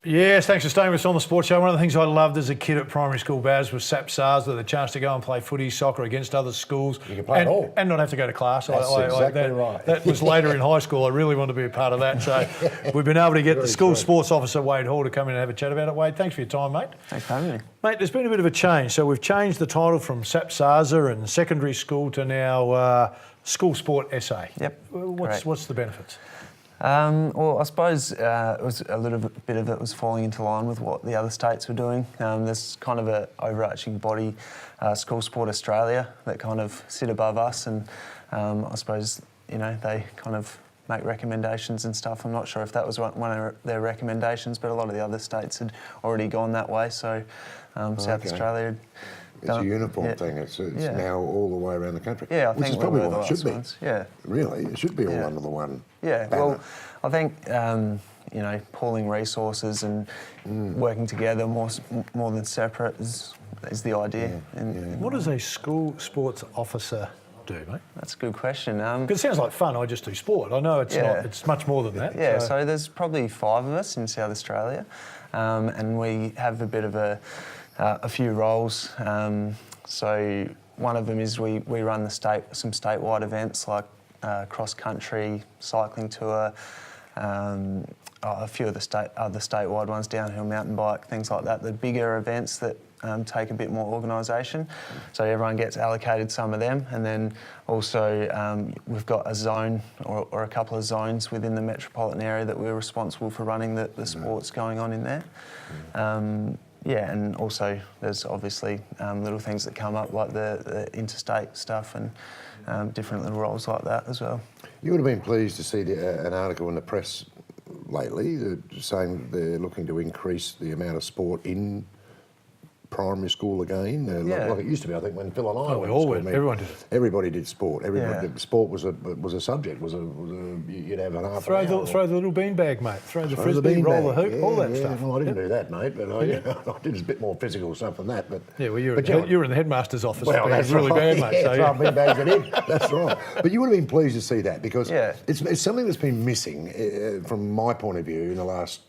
Yes, thanks for staying with us on the Sports Show. One of the things I loved as a kid at primary school, Baz, was SASS, with the chance to go and play footy, soccer against other schools. You can play it all. And not have to go to class. That's exactly right. That was later in high school. I really wanted to be a part of that. So we've been able to get the school sports officer, Wade Hall, to come in and have a chat about it. Wade, thanks for your time, mate. Thanks for having me. Mate, there's been a bit of a change. So we've changed the title from SASS and secondary school to now School Sport SA. Yep. What's the benefits? Well, I suppose it was a little bit of it was falling into line with what the other states were doing. There's kind of an overarching body, School Sport Australia, that kind of sit above us, and I suppose they kind of make recommendations and stuff. I'm not sure if that was one of their recommendations, but a lot of the other states had already gone that way. So South Australia. It's a uniform thing. It's now all the way around the country. Yeah, I which think is probably we're what it should be. ones. Yeah, really, it should be all under the one. Yeah, banner. well, I think pooling resources and working together more than separate is the idea. What does a school sports officer do, mate? That's a good question. Because it sounds like fun. I just do sport. I know it's not. It's much more than that. Yeah. So there's probably 5 of us in South Australia, and we have a bit of a few roles. So one of them is we run some statewide events like cross country, cycling tour, a few of the other statewide ones, downhill mountain bike, things like that. The bigger events that take a bit more organisation. So everyone gets allocated some of them, and then also we've got a zone or a couple of zones within the metropolitan area that we're responsible for running the sports going on in there. Yeah, and also there's obviously little things that come up like the interstate stuff and different little roles like that as well. You would have been pleased to see an article in the press lately saying they're looking to increase the amount of sport in primary school again, like it used to be. I think when Phil and I went to school, everyone did it. Everybody did sport. Sport was a subject. You'd have an half. Throw the little beanbag, mate. Throw the frisbee, roll the hoop, all that stuff. Well, I didn't do that, mate. But I did a bit more physical stuff than that. But yeah, well, you were in the headmaster's office. Well, that's really bad, mate. So throw beanbags it in. That's right. But you would have been pleased to see that because it's something that's been missing from my point of view in the last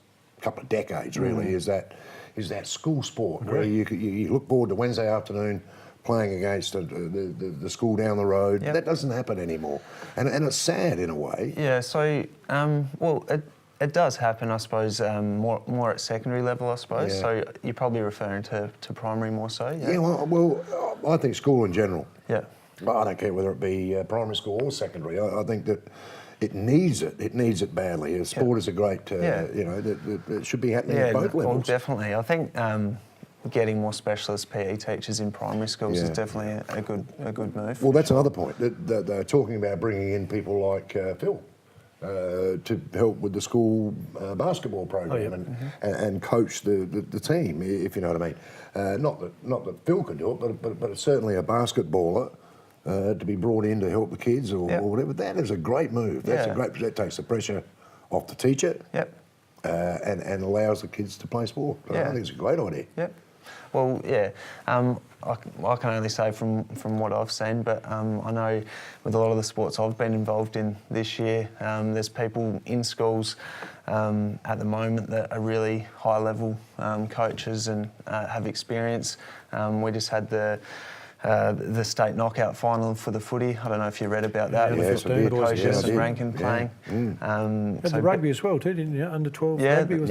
couple of decades. Really, is that school sport where you look forward to Wednesday afternoon playing against the school down the road. That doesn't happen anymore, and it's sad in a way. Yeah, so well, it does happen, I suppose, more at secondary level, I suppose. Yeah. So you're probably referring to primary more so. Yeah. Well, I think school in general. Yeah. I don't care whether it be primary school or secondary. I think that. It needs it. It needs it badly. Sport is a great, it should be happening at both levels. Well, definitely. I think getting more specialist PE teachers in primary schools is definitely a good move. Well, that's another point. They're talking about bringing in people like Phil to help with the school basketball program and coach the team, if you know what I mean. Not that Phil could do it, but it's certainly a basketballer. To be brought in to help the kids or whatever, that is a great move. That takes the pressure off the teacher and allows the kids to play sport. I think it's a great idea. Yep. Well, I can only say from what I've seen, but I know with a lot of the sports I've been involved in this year, there's people in schools at the moment that are really high-level coaches and have experience. We just had the state knockout final for the footy. I don't know if you read about that with Koshis and Rankin playing. Had the rugby as well too, didn't you? Under 12 rugby was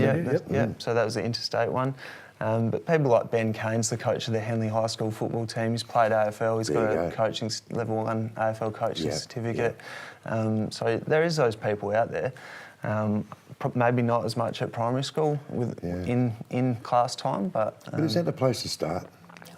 So that was the interstate one. But people like Ben Kane's the coach of the Henley High School football team. He's played AFL. He's got a coaching level 1 AFL coaching certificate. So there is those people out there. Maybe not as much at primary school in class time, but is that the place to start?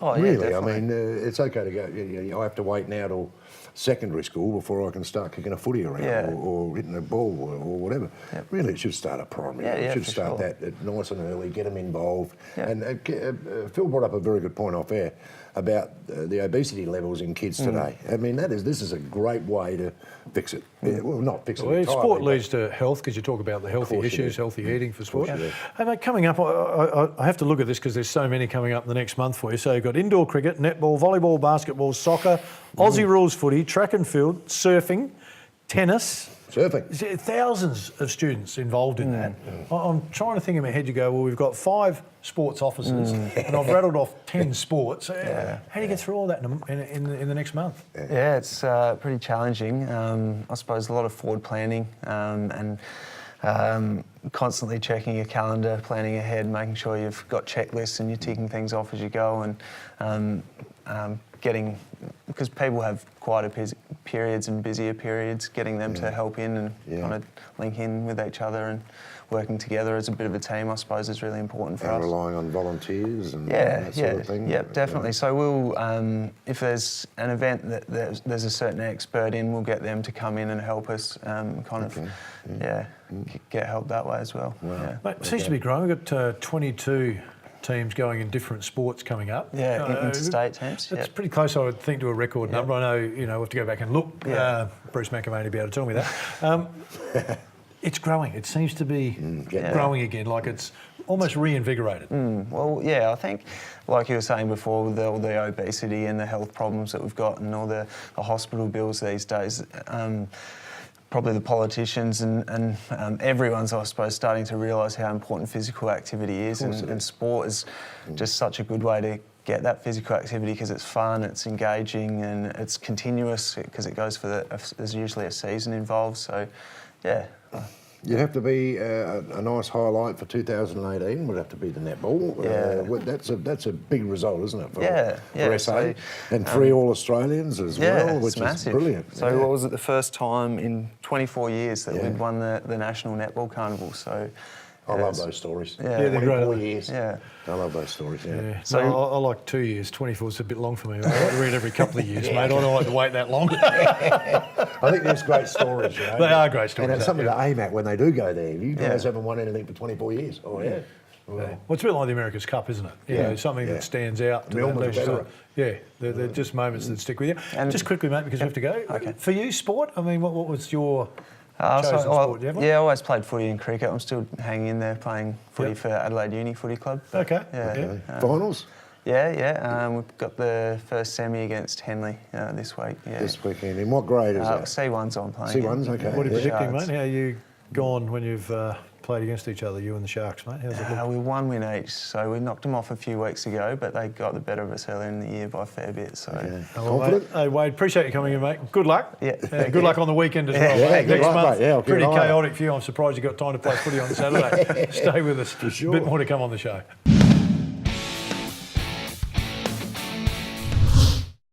Oh, really? Definitely. I mean, it's okay to go. I have to wait now till secondary school before I can start kicking a footy around or hitting a ball or whatever. Yep. Really, it should start at primary. It should start that nice and early, get them involved. Yep. And Phil brought up a very good point off air about the obesity levels in kids today. I mean, this is a great way to fix it. Well, not fix it entirely. Sport leads to health because you talk about the healthy issues, healthy eating for sport. Hey, mate, coming up, I have to look at this because there's so many coming up in the next month for you. So you've got indoor cricket, netball, volleyball, basketball, soccer, Aussie rules footy, track and field, surfing, tennis, Surfing. Thousands of students involved in that. I'm trying to think in my head. You go, well, we've got 5 sports officers, and I've rattled off 10 sports. How do you get through all that in the next month? Yeah, it's pretty challenging. I suppose a lot of forward planning and constantly checking your calendar, planning ahead, making sure you've got checklists and you're ticking things off as you go, and getting, because people have quieter periods and busier periods, getting them to help in and kind of link in with each other and working together as a bit of a team, I suppose, is really important for us. And relying on volunteers and that sort of thing. Yeah, definitely. So we'll, if there's an event that there's a certain expert in, we'll get them to come in and help us get help that way as well. Wow. Yeah. Mate, it seems to be growing. We've got 22 teams going in different sports coming up. Yeah, interstate teams. That's pretty close, I would think, to a record number. I know, we have to go back and look. Bruce McAvaney will be able to tell me that. It's growing. It seems to be growing again, like it's almost reinvigorated. Well, yeah, I think, like you were saying before, with all the obesity and the health problems that we've got and all the hospital bills these days, probably the politicians and everyone's, I suppose, starting to realise how important physical activity is, and sport is just such a good way to get that physical activity because it's fun, it's engaging, and it's continuous because it goes for there's usually a season involved. So, yeah. You'd have to be a nice highlight for 2018. Would have to be the netball. That's a big result, isn't it? For SA, so, and 3 All-Australians as well, which is brilliant. So what was it, the first time in 24 years that we'd won the National Netball Carnival? So I love those stories. Yeah, they're great. 24 years. Yeah. I love those stories, So I like 2 years. 24 is a bit long for me. I like to read every couple of years, mate. I don't like to wait that long. I think there's great stories, you know. They are great stories. And it's something to aim at when they do go there. You guys haven't won anything for 24 years. Oh, yeah. Well, it's a bit like the America's Cup, isn't it? You know, something that stands out. They're just moments that stick with you. And just quickly, mate, because we have to go. Okay. For you, sport, I mean, what was your chosen sport? Do you have one? I always played footy and cricket. I'm still hanging in there playing footy for Adelaide Uni Footy Club. Okay. Finals? We've got the first semi against Henley this week. Yeah. This weekend. In what grade is that? C1's on playing. C1's, okay. What are you predicting, mate? How are you gone when you've played against each other, you and the Sharks, mate? How's it look? We 1 win each, so we knocked them off a few weeks ago, but they got the better of us earlier in the year by a fair bit. So confident? Hey, Wade, appreciate you coming in, mate. Good luck. Yeah. Good luck on the weekend as well. Yeah, Next month, mate. pretty chaotic for you. I'm surprised you got time to play footy on Saturday. Stay with us. For sure. A bit more to come on the show.